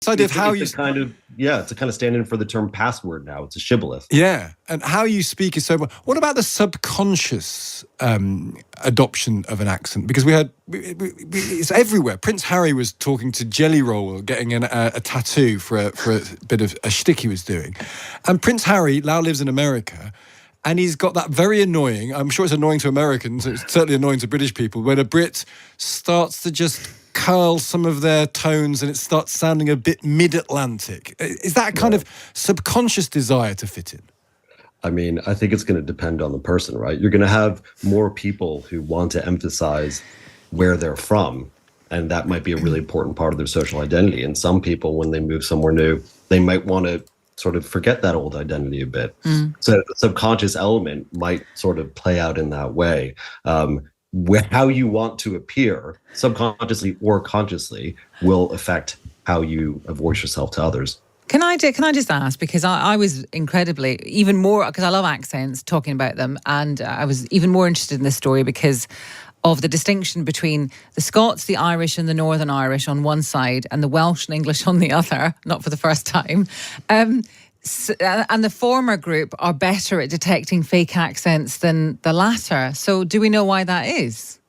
idea of how you... It's a kind of stand in for the term password now. It's a shibboleth. Yeah, and how you speak is so... What about the subconscious adoption of an accent? Because it's everywhere. Prince Harry was talking to Jelly Roll, getting a tattoo for a bit of a shtick he was doing. And Prince Harry now lives in America, and he's got that very annoying... I'm sure it's annoying to Americans, it's certainly annoying to British people, when a Brit starts to just curl some of their tones and it starts sounding a bit mid-Atlantic. Is that a kind of subconscious desire to fit in? I mean, I think it's going to depend on the person, right? You're going to have more people who want to emphasize where they're from, and that might be a really important part of their social identity. And some people, when they move somewhere new, they might want to sort of forget that old identity a bit. So the subconscious element might sort of play out in that way. How you want to appear, subconsciously or consciously, will affect how you voice yourself to others. Can I just ask, because I was incredibly, even more, because I love accents, talking about them, and I was even more interested in this story because of the distinction between the Scots, the Irish and the Northern Irish on one side and the Welsh and English on the other, not for the first time. And the former group are better at detecting fake accents than the latter. So do we know why that is?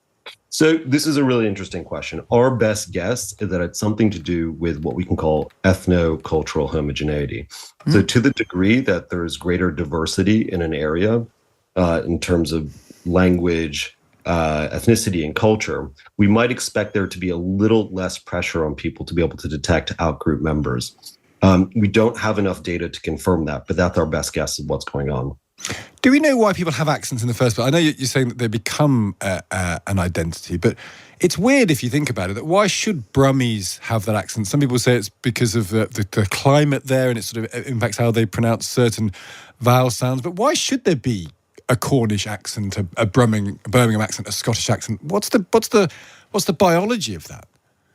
So this is a really interesting question. Our best guess is that it's something to do with what we can call ethno-cultural homogeneity. So to the degree that there is greater diversity in an area in terms of language, ethnicity, and culture, we might expect there to be a little less pressure on people to be able to detect outgroup members. We don't have enough data to confirm that, but that's our best guess of what's going on. Do we know why people have accents in the first place? I know you're saying that they become an identity, but it's weird if you think about it, that why should Brummies have that accent? Some people say it's because of the climate there and it sort of impacts how they pronounce certain vowel sounds, but why should there be a Cornish accent, a Birmingham accent, a Scottish accent? What's the biology of that?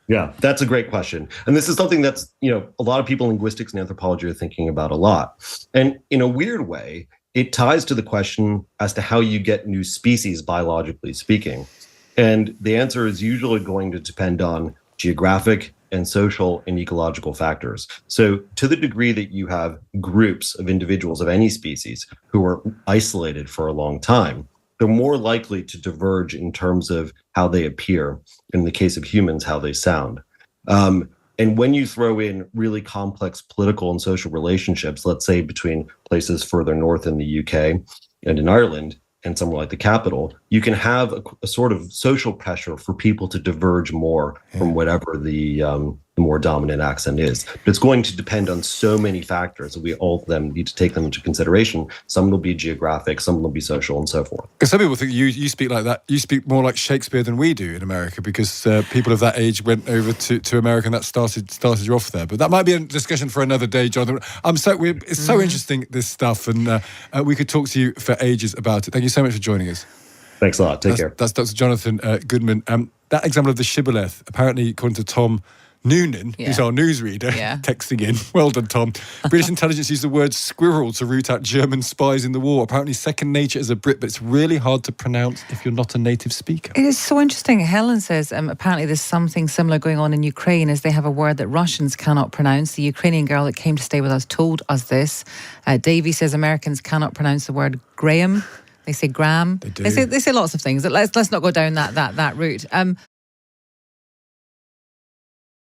Yeah, that's a great question. And this is something that's, a lot of people in linguistics and anthropology are thinking about a lot. And in a weird way, it ties to the question as to how you get new species, biologically speaking. And the answer is usually going to depend on geographic and social and ecological factors. So to the degree that you have groups of individuals of any species who are isolated for a long time, they're more likely to diverge in terms of how they appear. In the case of humans, how they sound. And when you throw in really complex political and social relationships, let's say between places further north in the UK and in Ireland and somewhere like the capital, you can have a sort of social pressure for people to diverge more from whatever the more dominant accent is. But it's going to depend on so many factors, and we all of them need to take them into consideration. Some will be geographic, some will be social, and so forth. Because some people think you speak like that. You speak more like Shakespeare than we do in America, because people of that age went over to America, and that started you off there. But that might be a discussion for another day, Jonathan. It's so interesting, this stuff, and we could talk to you for ages about it. Thank you so much for joining us. Thanks a lot. Take care. That's Dr. Jonathan Goodman. That example of the shibboleth, apparently, according to Tom Noonan, who's our newsreader, texting in. Well done, Tom. British intelligence used the word squirrel to root out German spies in the war. Apparently second nature as a Brit, but it's really hard to pronounce if you're not a native speaker. It is so interesting. Helen says apparently there's something similar going on in Ukraine, as they have a word that Russians cannot pronounce. The Ukrainian girl that came to stay with us told us this. Davey says Americans cannot pronounce the word Graham. They say Graham. They do. They say lots of things. Let's not go down that route.